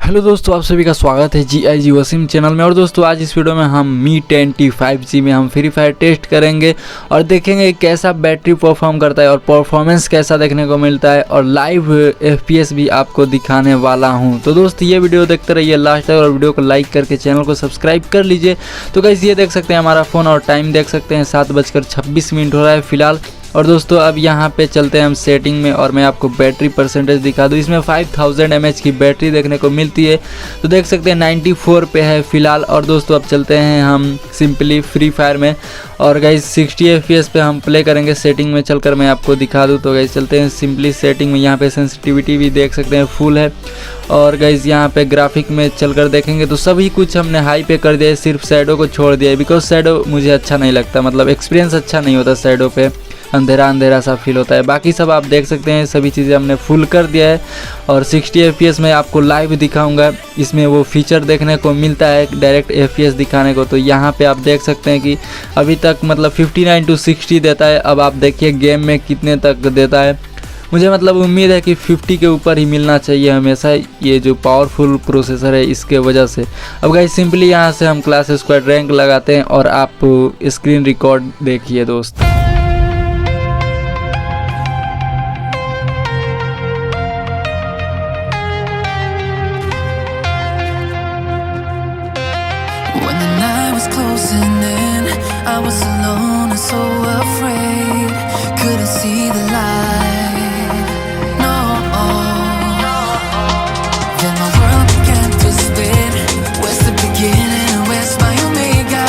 Hello दोस्तों, आप सभी का स्वागत है जी वसीम चैनल में। और दोस्तों आज इस वीडियो में हम मी 10T 5G में हम फ्री फायर टेस्ट करेंगे और देखेंगे कैसा बैटरी परफॉर्म करता है और परफॉर्मेंस कैसा देखने को मिलता है और लाइव FPS भी आपको दिखाने वाला हूं। तो दोस्त ये वीडियो देखते रहिए लास्ट तक और वीडियो को लाइक करके चैनल को सब्सक्राइब कर लीजिए। तो गाइस ये देख सकते हैं हमारा फ़ोन और टाइम देख सकते हैं 7:26 हो रहा है फ़िलहाल। और दोस्तों अब यहाँ पे चलते हैं हम सेटिंग में और मैं आपको बैटरी परसेंटेज दिखा दूँ। इसमें 5000 mAh की बैटरी देखने को मिलती है। तो देख सकते हैं 94 पे है फ़िलहाल। और दोस्तों अब चलते हैं हम सिंपली फ्री फायर में और गाइस 60 FPS पे हम प्ले करेंगे। सेटिंग में चलकर मैं आपको दिखा दूँ। तो गाइस चलते हैं सिंपली सेटिंग में। यहाँ पे सेंसिटिविटी भी देख सकते हैं फुल है। और गाइस यहाँ पे ग्राफिक में चलकर देखेंगे तो सभी कुछ हमने हाई पे कर दिया है, सिर्फ शैडो को छोड़ दिया है बिकॉज शैडो मुझे अच्छा नहीं लगता, मतलब एक्सपीरियंस अच्छा नहीं होता शैडो पे, अंधेरा अंधेरा सा फील होता है। बाकी सब आप देख सकते हैं सभी चीज़ें हमने फुल कर दिया है। और 60 FPS में आपको लाइव दिखाऊंगा। इसमें वो फीचर देखने को मिलता है डायरेक्ट FPS दिखाने को। तो यहाँ पे आप देख सकते हैं कि अभी तक मतलब 59 to 60 देता है। अब आप देखिए गेम में कितने तक देता है। मुझे मतलब उम्मीद है कि 50 के ऊपर ही मिलना चाहिए हमेशा, ये जो पावरफुल प्रोसेसर है इसके वजह से। अब गाइस सिंपली यहाँ से हम क्लास स्क्वाड रैंक लगाते हैं और आप स्क्रीन रिकॉर्ड देखिए दोस्त। When the night was closing in, I was alone and so afraid. Couldn't see the light, no. Then my world began to spin. Where's the beginning and where's my omega?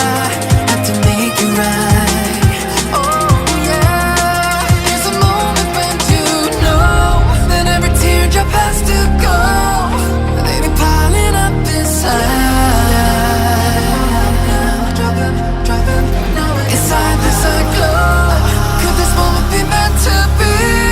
Had to make it right. Oh yeah. There's a moment when you know that every teardrop has to go. They be piling up inside. Inside this glow, could this moment be meant to be?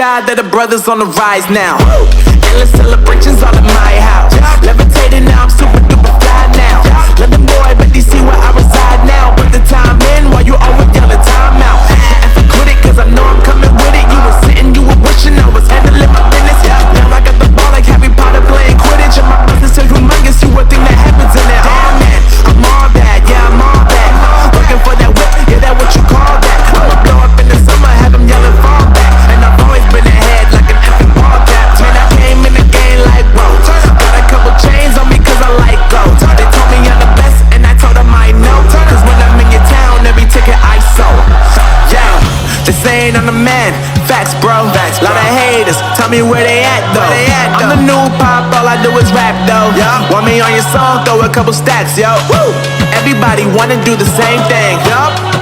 God that the brothers on the rise now. Endless celebrations all in my house. Levitating now, I'm super duper fly now. London boy, but they see where I reside now. Put the time in while you always yelling time out. And for quit it, cause I know I'm coming with it. You were sitting, you were wishing I was handling my business. Now I got the ball like Harry Potter playing Quidditch. And my business so humongous, you would think that happens in there. Oh man, I'm all that, yeah, I'm all that. Working for that whip, yeah, that what you call that. I'ma blow up in the summer, have them yelling fall back. And I've always been ahead like an effing ball cap. Man, I came in the game like whoa. Got a couple chains on me cause I like gold. They told me I'm the best and I told them I know. Cause when I'm in your town, every ticket I sold. Yeah, they saying I'm the man. Facts, bro. Lot of haters, tell me where they at though. I'm the new pop, all I do is rap though. Want me on your song, throw a couple stacks, yo. Woo! Everybody wanna do the same thing.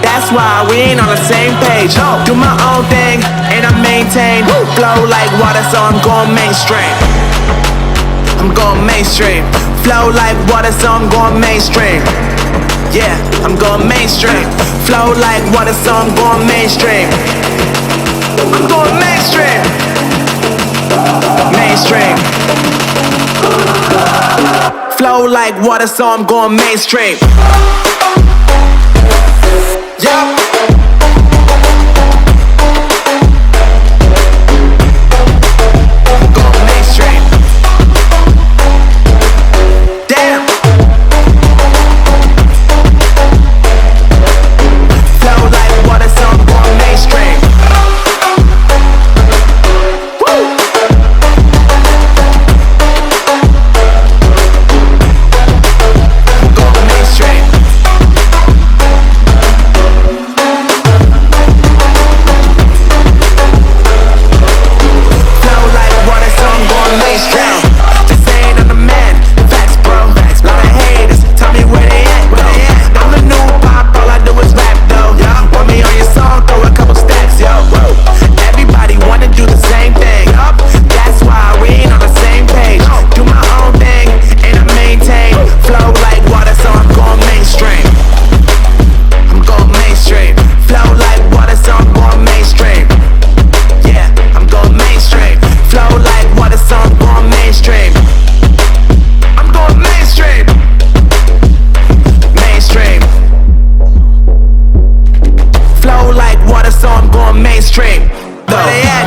That's why we ain't on the same page. Do my own thing and I maintain. Flow like water, so I'm going mainstream. I'm going mainstream. Flow like water, so I'm going mainstream. Yeah, I'm going mainstream. Flow like water, so I'm going mainstream. I'm going mainstream. Mainstream. Flow like water, so I'm going mainstream. Yeah.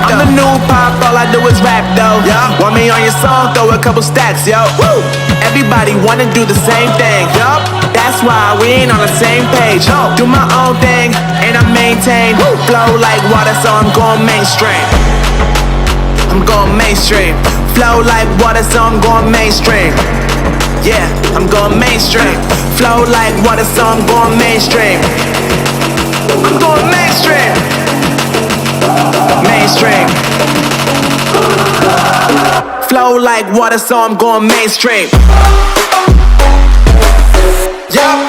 I'm the new pop, all I do is rap though. Want me on your song, throw a couple stacks, yo. Woo! Everybody wanna do the same thing. That's why we ain't on the same page. Do my own thing and I maintain. Flow like water, so I'm going mainstream. I'm going mainstream. Flow like water, so I'm going mainstream. Yeah, I'm going mainstream. Flow like water, so I'm going mainstream. I'm going mainstream. Mainstream. Flow like water, so I'm going mainstream. Yeah.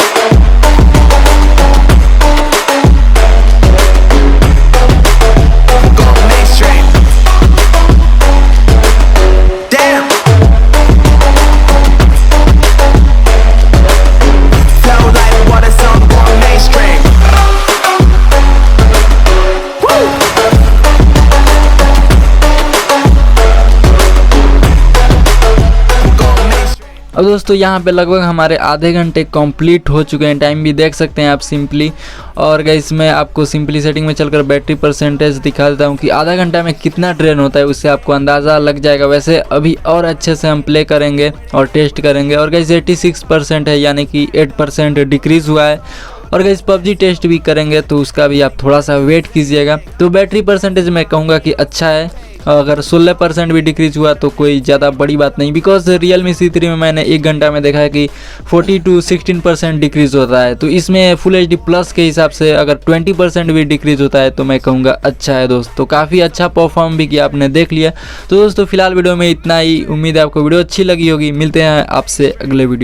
अब दोस्तों यहाँ पे लगभग हमारे आधे घंटे complete हो चुके हैं, टाइम भी देख सकते हैं आप सिंपली। और गाइस मैं आपको सिंपली सेटिंग में चलकर बैटरी परसेंटेज दिखा देता हूँ कि आधा घंटा में कितना ड्रेन होता है, उससे आपको अंदाज़ा लग जाएगा। वैसे अभी और अच्छे से हम प्ले करेंगे और टेस्ट करेंगे। और गाइस 86% है, यानी कि 8% डिक्रीज़ हुआ है। और गाइस पबजी टेस्ट भी करेंगे तो उसका भी आप थोड़ा सा वेट कीजिएगा। तो बैटरी परसेंटेज मैं कहूँगा कि अच्छा है। अगर 16% भी डिक्रीज हुआ तो कोई ज़्यादा बड़ी बात नहीं, बिकॉज Realme C3 में मैंने 1 घंटा में देखा है कि 40 to 16% डिक्रीज होता है। तो इसमें फुल HD प्लस के हिसाब से अगर 20% भी डिक्रीज होता है तो मैं कहूँगा अच्छा है दोस्तों। तो काफ़ी अच्छा परफॉर्म भी किया, आपने देख लिया। तो दोस्तों फिलहाल वीडियो में इतना ही। उम्मीद है आपको वीडियो अच्छी लगी होगी। मिलते हैं आपसे अगले वीडियो।